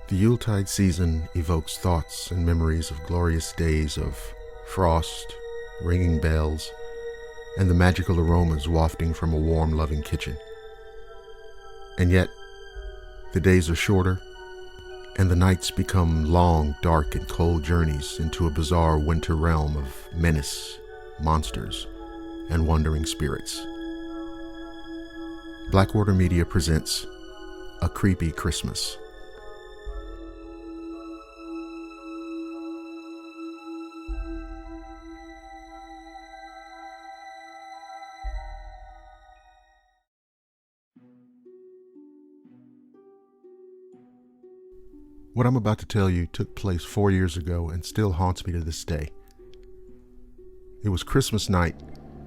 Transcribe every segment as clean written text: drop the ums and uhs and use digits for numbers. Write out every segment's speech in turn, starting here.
The Yuletide season evokes thoughts and memories of glorious days of frost, ringing bells, and the magical aromas wafting from a warm, loving kitchen. And yet, the days are shorter, and the nights become long, dark, and cold journeys into a bizarre winter realm of menace, monsters, and wandering spirits. Blackwater Media presents A Creepy Christmas. What I'm about to tell you took place 4 years ago and still haunts me to this day. It was Christmas night,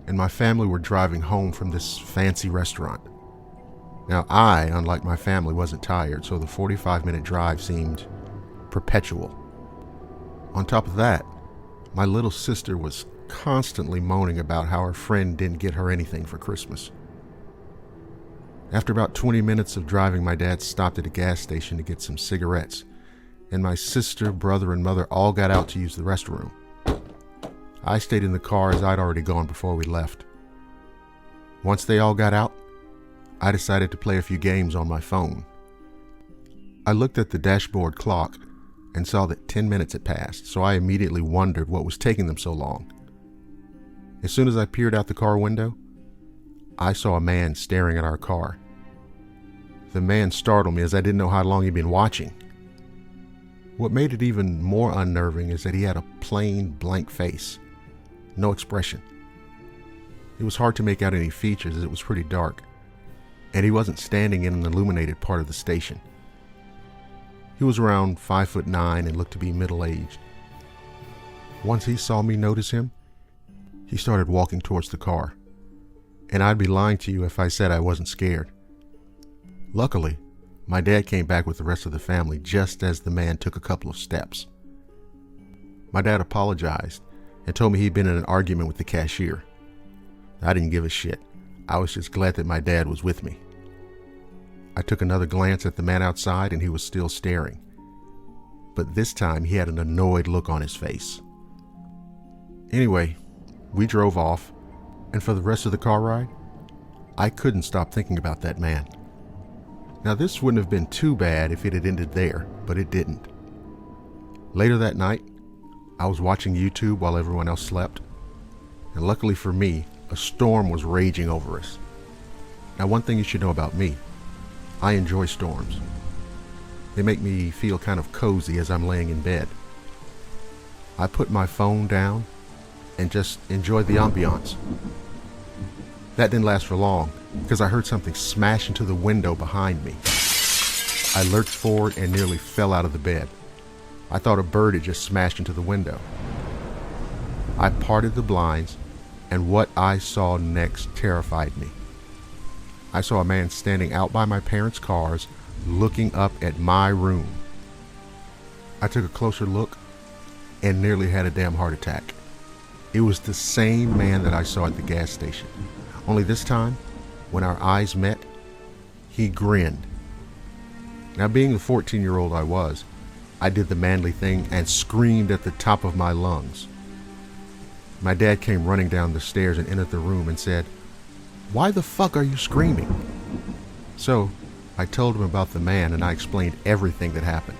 and my family were driving home from this fancy restaurant. Now I, unlike my family, wasn't tired, so the 45-minute drive seemed perpetual. On top of that, my little sister was constantly moaning about how her friend didn't get her anything for Christmas. After about 20 minutes of driving, my dad stopped at a gas station to get some cigarettes, and my sister, brother, and mother all got out to use the restroom. I stayed in the car as I'd already gone before we left. Once they all got out, I decided to play a few games on my phone. I looked at the dashboard clock and saw that 10 minutes had passed, so I immediately wondered what was taking them so long. As soon as I peered out the car window, I saw a man staring at our car. The man startled me as I didn't know how long he'd been watching. What made it even more unnerving is that he had a plain, blank face. No expression. It was hard to make out any features as it was pretty dark, and he wasn't standing in an illuminated part of the station. He was around 5'9" and looked to be middle-aged. Once he saw me notice him, he started walking towards the car, and I'd be lying to you if I said I wasn't scared. Luckily, my dad came back with the rest of the family just as the man took a couple of steps. My dad apologized and told me he'd been in an argument with the cashier. I didn't give a shit. I was just glad that my dad was with me. I took another glance at the man outside and he was still staring. But this time he had an annoyed look on his face. Anyway, we drove off, and for the rest of the car ride, I couldn't stop thinking about that man. Now, this wouldn't have been too bad if it had ended there, but it didn't. Later that night, I was watching YouTube while everyone else slept, and luckily for me, a storm was raging over us. Now, one thing you should know about me, I enjoy storms. They make me feel kind of cozy as I'm laying in bed. I put my phone down and just enjoyed the ambiance. That didn't last for long, because I heard something smash into the window behind me. I lurched forward and nearly fell out of the bed. I thought a bird had just smashed into the window. I parted the blinds, and what I saw next terrified me. I saw a man standing out by my parents' cars, looking up at my room. I took a closer look and nearly had a damn heart attack. It was the same man that I saw at the gas station. Only this time, when our eyes met, he grinned. Now, being the 14-year-old I was, I did the manly thing and screamed at the top of my lungs. My dad came running down the stairs and entered the room and said, "Why the fuck are you screaming?" So, I told him about the man and I explained everything that happened.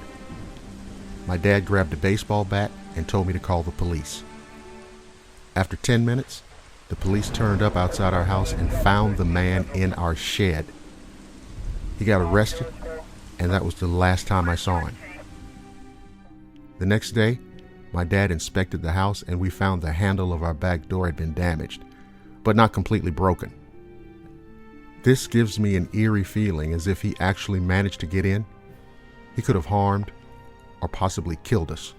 My dad grabbed a baseball bat and told me to call the police. After 10 minutes, the police turned up outside our house and found the man in our shed. He got arrested, and that was the last time I saw him. The next day, my dad inspected the house and we found the handle of our back door had been damaged, but not completely broken. This gives me an eerie feeling as if he actually managed to get in. He could have harmed or possibly killed us.